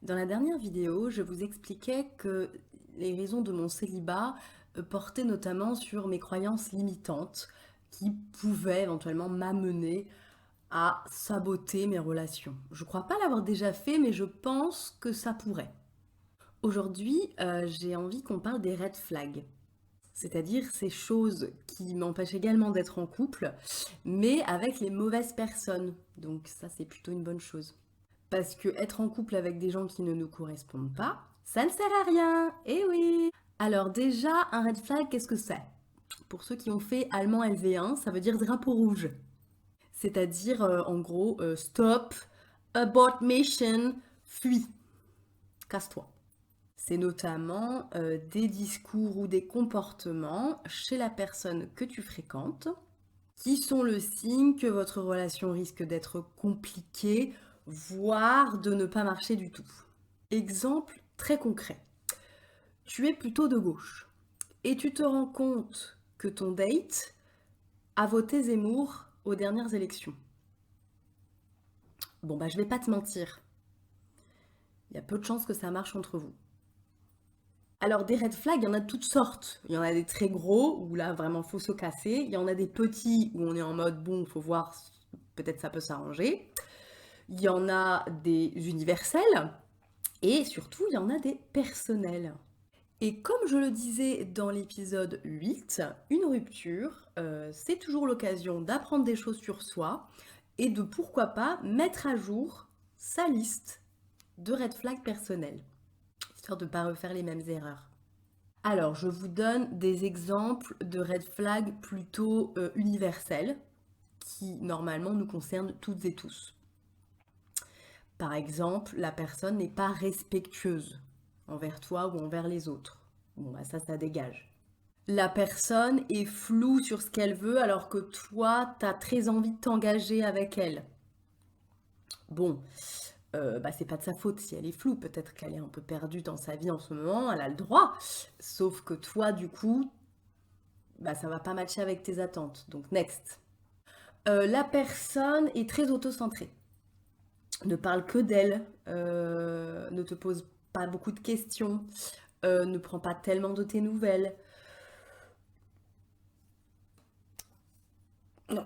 Dans la dernière vidéo, je vous expliquais que les raisons de mon célibat portaient notamment sur mes croyances limitantes qui pouvaient éventuellement m'amener à saboter mes relations. Je crois pas l'avoir déjà fait, mais je pense que ça pourrait. Aujourd'hui, j'ai envie qu'on parle des red flags, c'est-à-dire ces choses qui m'empêchent également d'être en couple, mais avec les mauvaises personnes. Donc ça, c'est plutôt une bonne chose. Parce que être en couple avec des gens qui ne nous correspondent pas, ça ne sert à rien. Eh oui. Alors déjà, un red flag, qu'est-ce que c'est? Pour ceux qui ont fait allemand LV1, ça veut dire drapeau rouge. C'est-à-dire, en gros, stop, abort mission, fuis, casse-toi. C'est notamment des discours ou des comportements chez la personne que tu fréquentes qui sont le signe que votre relation risque d'être compliquée, voire de ne pas marcher du tout. Exemple très concret. Tu es plutôt de gauche et tu te rends compte que ton date a voté Zemmour aux dernières élections. Bon bah je vais pas te mentir, il y a peu de chances que ça marche entre vous. Alors des red flags, il y en a de toutes sortes. Il y en a des très gros où là vraiment faut se casser. Il y en a des petits où on est en mode bon, faut voir, peut-être ça peut s'arranger. Il y en a des universels et surtout il y en a des personnels. Et comme je le disais dans l'épisode 8, une rupture, c'est toujours l'occasion d'apprendre des choses sur soi et de pourquoi pas mettre à jour sa liste de red flags personnels, histoire de ne pas refaire les mêmes erreurs. Alors, je vous donne des exemples de red flags plutôt universels qui normalement nous concernent toutes et tous. Par exemple, la personne n'est pas respectueuse envers toi ou envers les autres. Bon, bah ça dégage. La personne est floue sur ce qu'elle veut alors que toi, t'as très envie de t'engager avec elle. Bon, bah c'est pas de sa faute si elle est floue. Peut-être qu'elle est un peu perdue dans sa vie en ce moment, elle a le droit. Sauf que toi, du coup, bah ça va pas matcher avec tes attentes. Donc, next. La personne est très autocentrée. Ne parle que d'elle, ne te pose pas beaucoup de questions, ne prend pas tellement de tes nouvelles. Non.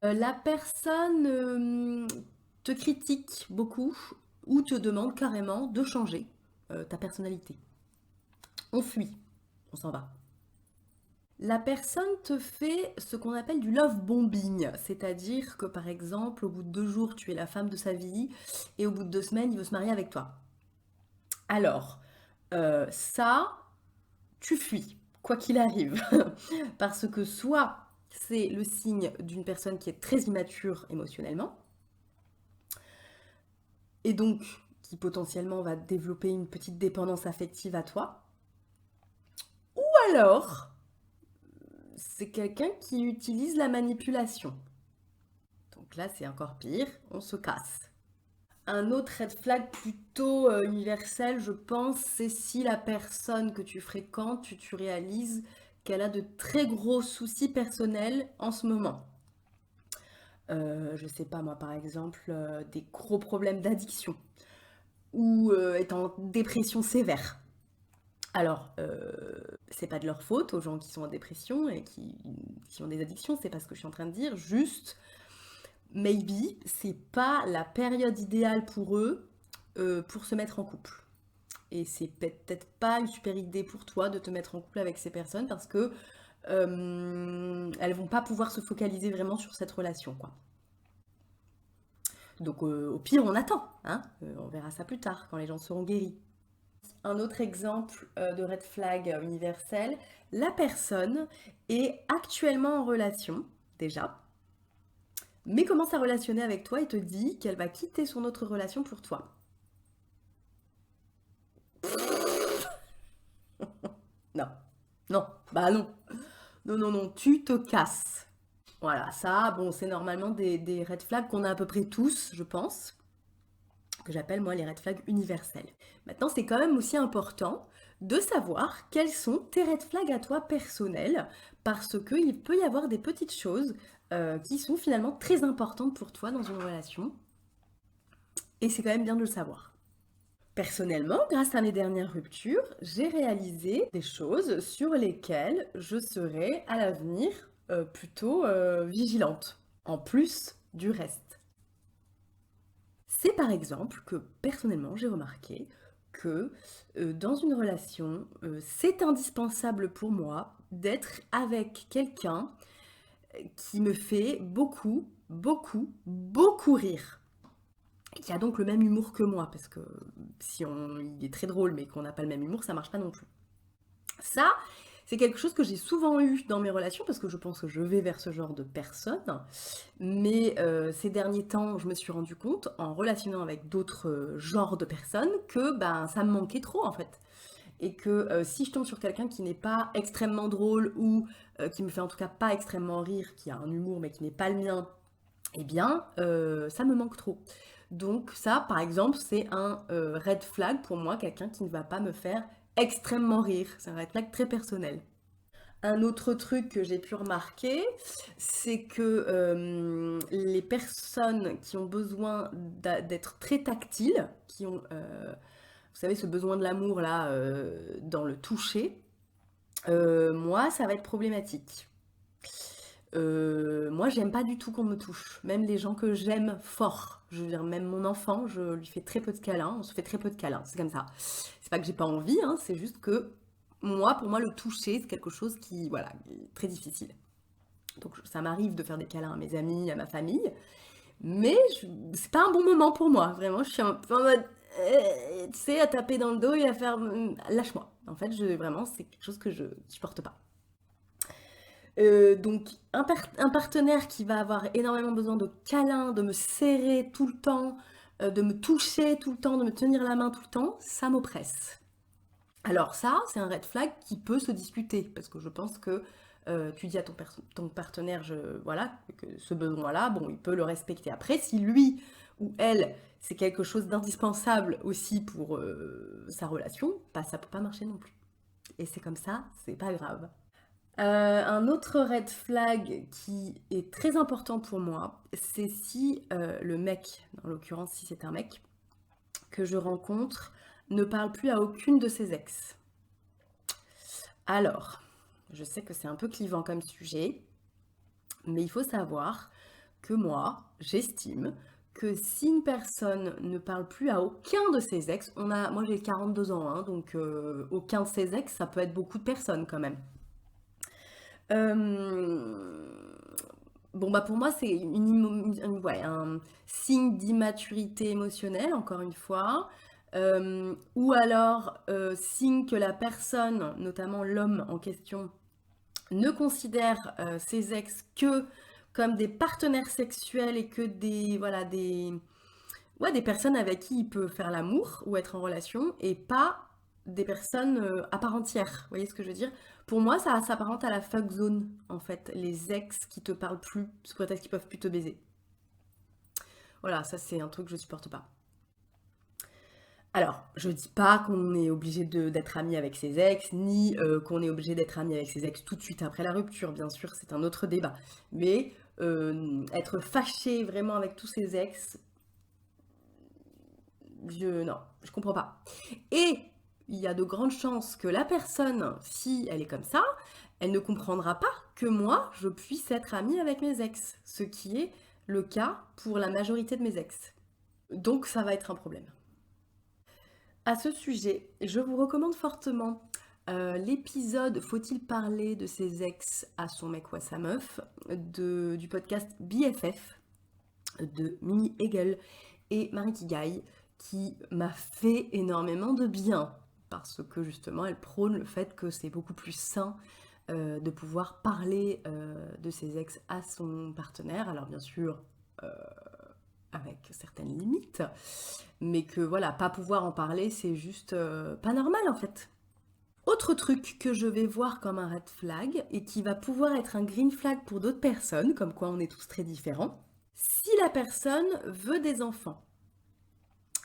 La personne te critique beaucoup ou te demande carrément de changer ta personnalité. On fuit, on s'en va. La personne te fait ce qu'on appelle du love bombing, c'est-à-dire que par exemple, au bout de 2 jours, tu es la femme de sa vie et au bout de 2 semaines, il veut se marier avec toi. Alors, ça, tu fuis, quoi qu'il arrive. Parce que soit c'est le signe d'une personne qui est très immature émotionnellement, et donc qui potentiellement va développer une petite dépendance affective à toi, ou alors c'est quelqu'un qui utilise la manipulation. Donc là, c'est encore pire, on se casse. Un autre red flag plutôt universel, je pense, c'est si la personne que tu fréquentes, tu réalises qu'elle a de très gros soucis personnels en ce moment. Je sais pas moi, par exemple, des gros problèmes d'addiction ou est en dépression sévère. Alors, c'est pas de leur faute aux gens qui sont en dépression et qui ont des addictions, c'est pas ce que je suis en train de dire, juste maybe c'est pas la période idéale pour eux pour se mettre en couple. Et c'est peut-être pas une super idée pour toi de te mettre en couple avec ces personnes parce que elles vont pas pouvoir se focaliser vraiment sur cette relation, quoi. Donc au pire, on attend, hein. On verra ça plus tard quand les gens seront guéris. Un autre exemple de red flag universel, la personne est actuellement en relation, déjà, mais commence à relationner avec toi et te dit qu'elle va quitter son autre relation pour toi. Non, non, bah non, non, non, non, tu te casses. Voilà, ça, bon, c'est normalement des red flags qu'on a à peu près tous, je pense, que j'appelle moi les red flags universels. Maintenant, c'est quand même aussi important de savoir quels sont tes red flags à toi personnels, parce qu'il peut y avoir des petites choses qui sont finalement très importantes pour toi dans une relation, et c'est quand même bien de le savoir. Personnellement, grâce à mes dernières ruptures, j'ai réalisé des choses sur lesquelles je serai à l'avenir plutôt vigilante, en plus du reste. C'est par exemple que personnellement, j'ai remarqué que dans une relation, c'est indispensable pour moi d'être avec quelqu'un qui me fait beaucoup, beaucoup, beaucoup rire. Qui a donc le même humour que moi, parce que si il est très drôle mais qu'on n'a pas le même humour, ça marche pas non plus. Ça, c'est quelque chose que j'ai souvent eu dans mes relations, parce que je pense que je vais vers ce genre de personne. Mais ces derniers temps, je me suis rendu compte, en relationnant avec d'autres genres de personnes, que ben, ça me manquait trop en fait. Et que si je tombe sur quelqu'un qui n'est pas extrêmement drôle, ou qui me fait en tout cas pas extrêmement rire, qui a un humour mais qui n'est pas le mien, eh bien, ça me manque trop. Donc ça, par exemple, c'est un red flag pour moi, quelqu'un qui ne va pas me faire extrêmement rire. C'est un red flag très personnel. Un autre truc que j'ai pu remarquer, c'est que les personnes qui ont besoin d'être très tactiles, qui ont, vous savez, ce besoin de l'amour là, dans le toucher, moi, ça va être problématique. Moi, j'aime pas du tout qu'on me touche. Même les gens que j'aime fort. Je veux dire, même mon enfant, je lui fais très peu de câlins. On se fait très peu de câlins. C'est comme ça. C'est pas que j'ai pas envie, hein, c'est juste que moi, pour moi, le toucher, c'est quelque chose qui, voilà, est très difficile. Donc, ça m'arrive de faire des câlins à mes amis, à ma famille, mais c'est pas un bon moment pour moi. Vraiment, je suis un peu en mode, tu sais, à taper dans le dos et à faire, lâche-moi. En fait, vraiment, c'est quelque chose que je supporte pas. Donc un partenaire qui va avoir énormément besoin de câlins, de me serrer tout le temps, de me toucher tout le temps, de me tenir la main tout le temps, ça m'oppresse. Alors ça, c'est un red flag qui peut se discuter, parce que je pense que tu dis à ton partenaire, voilà, que ce besoin-là, bon, il peut le respecter. Après, si lui ou elle, c'est quelque chose d'indispensable aussi pour sa relation, bah, ça peut pas marcher non plus. Et c'est comme ça, c'est pas grave. Un autre red flag qui est très important pour moi, c'est si le mec, en l'occurrence si c'est un mec, que je rencontre, ne parle plus à aucune de ses ex. Alors, je sais que c'est un peu clivant comme sujet, mais il faut savoir que moi, j'estime que si une personne ne parle plus à aucun de ses ex, moi j'ai 42 ans, hein, donc aucun de ses ex, ça peut être beaucoup de personnes quand même. Euh, Bon, bah pour moi, c'est ouais, un signe d'immaturité émotionnelle, encore une fois. Ou alors, signe que la personne, notamment l'homme en question, ne considère ses ex que comme des partenaires sexuels et que voilà, ouais, des personnes avec qui il peut faire l'amour ou être en relation, et pas des personnes à part entière. Vous voyez ce que je veux dire? Pour moi, ça s'apparente à la fuck zone, en fait. Les ex qui te parlent plus, sous prétexte qu'ils peuvent plus te baiser. Voilà, ça c'est un truc que je supporte pas. Alors, je dis pas qu'on est obligé d'être ami avec ses ex, ni qu'on est obligé d'être ami avec ses ex tout de suite après la rupture, bien sûr, c'est un autre débat. Mais être fâché vraiment avec tous ses ex, non, je comprends pas. Et il y a de grandes chances que la personne, si elle est comme ça, elle ne comprendra pas que moi, je puisse être amie avec mes ex, ce qui est le cas pour la majorité de mes ex. Donc ça va être un problème. À ce sujet, je vous recommande fortement l'épisode Faut-il parler de ses ex à son mec ou à sa meuf du podcast BFF de Mimi Hegel et Marie Kigai, qui m'a fait énormément de bien parce que justement elle prône le fait que c'est beaucoup plus sain de pouvoir parler de ses ex à son partenaire. Alors bien sûr avec certaines limites, mais que voilà, pas pouvoir en parler, c'est juste pas normal en fait. Autre truc que je vais voir comme un red flag et qui va pouvoir être un green flag pour d'autres personnes, comme quoi on est tous très différents, si la personne veut des enfants.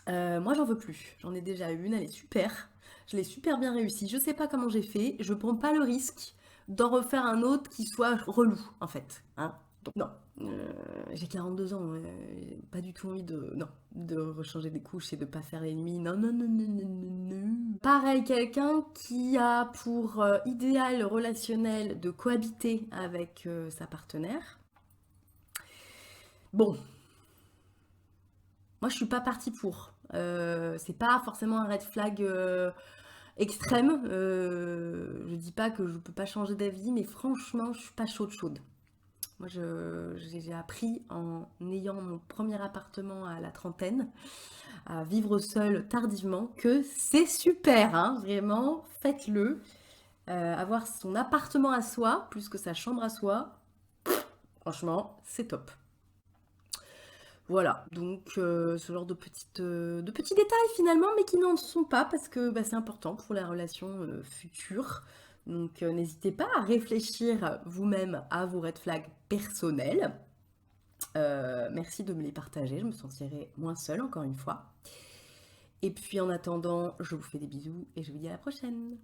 Moi j'en veux plus, j'en ai déjà une, elle est super, je l'ai super bien réussi, je sais pas comment j'ai fait, je prends pas le risque d'en refaire un autre qui soit relou en fait, hein. Donc non, j'ai 42 ans, j'ai pas du tout envie de, non, de rechanger des couches et de pas faire les nuits. Non, non, non, non, non, non, non. Pareil, quelqu'un qui a pour idéal relationnel de cohabiter avec sa partenaire. Bon, moi je suis pas partie pour. C'est pas forcément un red flag extrême. Je dis pas que je peux pas changer d'avis, mais franchement, je suis pas chaude. Moi, j'ai appris en ayant mon premier appartement à la trentaine, à vivre seule tardivement, que c'est super, hein, vraiment, faites-le. Avoir son appartement à soi, plus que sa chambre à soi, franchement, c'est top. Voilà, donc ce genre de petits détails finalement, mais qui n'en sont pas parce que bah, c'est important pour la relation future. Donc n'hésitez pas à réfléchir vous-même à vos red flags personnels. Merci de me les partager, je me sentirai moins seule encore une fois. Et puis en attendant, je vous fais des bisous et je vous dis à la prochaine.